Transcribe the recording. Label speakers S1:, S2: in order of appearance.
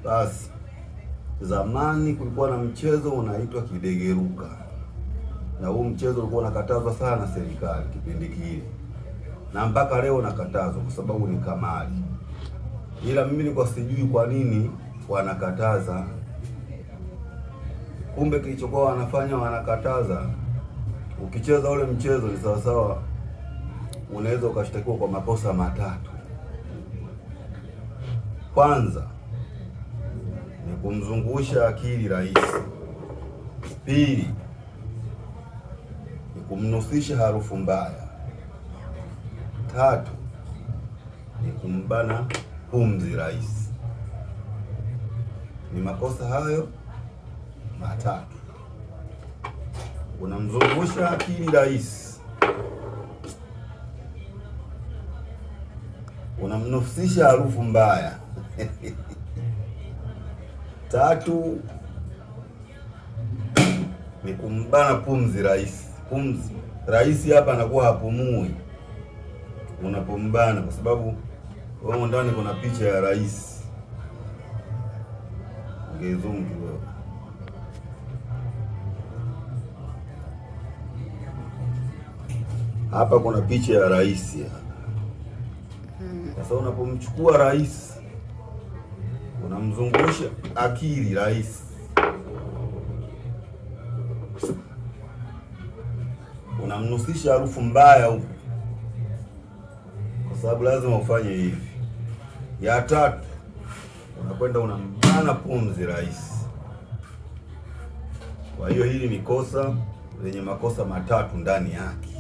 S1: Basi zamani kulikuwa na mchezo unaitwa kidegeruka, na huu mchezo ulikuwa unakatazwa sana serikali kipindi kile, na mpaka leo unakatazwa kwa sababu ni kamari. Ila mimi nilikuwa sijui kwa nini wanakataza. Kumbe kilichokuwa wanafanya wanakataza, ukicheza ule mchezo ni sawasawa, unaweza ukashtakiwa kwa makosa matatu. Kwanza ni kumzungusha akili rais. Pili ni kumnusisha harufu mbaya. Tatu ni kumbana pumzi rais. Ni makosa hayo matatu. Unamzungusha akili rais, unamnusisha harufu mbaya tatu ni kumbana pumzi rais. Pumzi rais hapa anakuwa hapumui unapombana, kwa sababu wao ndani kuna picha ya rais. Ngezoom kidogo. Hapa kuna picha ya rais hapa. Sasa unapomchukua rais, unamzungusha akili rais, unamnusisha harufu mbaya huko, kwa sababu lazima ufanye hivi. Ya tatu, unakwenda unambana pumzi rais. Kwa hiyo hili ni kosa lenye makosa matatu ndani yake.